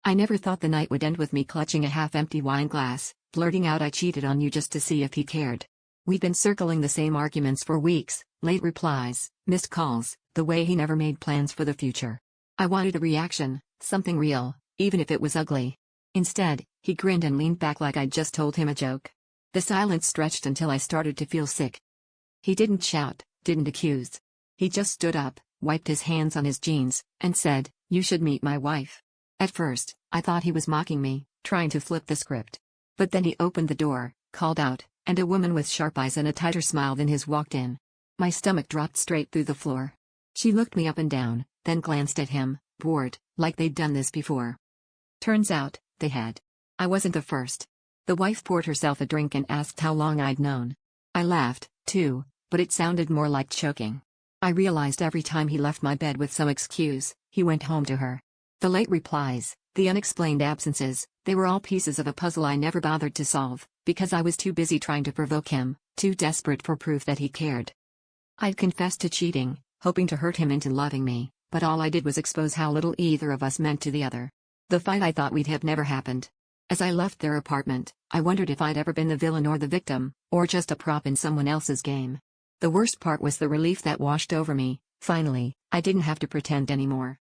I never thought the night would end with me clutching a half-empty wine glass, blurting out I cheated on you just to see if he cared. We'd been circling the same arguments for weeks, late replies, missed calls, the way he never made plans for the future. I wanted a reaction, something real, even if it was ugly. Instead, he grinned and leaned back like I'd just told him a joke. The silence stretched until I started to feel sick. He didn't shout, didn't accuse. He just stood up, wiped his hands on his jeans, and said, "You should meet my wife." At first, I thought he was mocking me, trying to flip the script. But then he opened the door, called out, and a woman with sharp eyes and a tighter smile than his walked in. My stomach dropped straight through the floor. She looked me up and down, then glanced at him, bored, like they'd done this before. Turns out, they had. I wasn't the first. The wife poured herself a drink and asked how long I'd known. I laughed, too, but it sounded more like choking. I realized every time he left my bed with some excuse, he went home to her. The late replies, the unexplained absences, they were all pieces of a puzzle I never bothered to solve, because I was too busy trying to provoke him, too desperate for proof that he cared. I'd confessed to cheating, hoping to hurt him into loving me, but all I did was expose how little either of us meant to the other. The fight I thought we'd have never happened. As I left their apartment, I wondered if I'd ever been the villain or the victim, or just a prop in someone else's game. The worst part was the relief that washed over me. Finally, I didn't have to pretend anymore.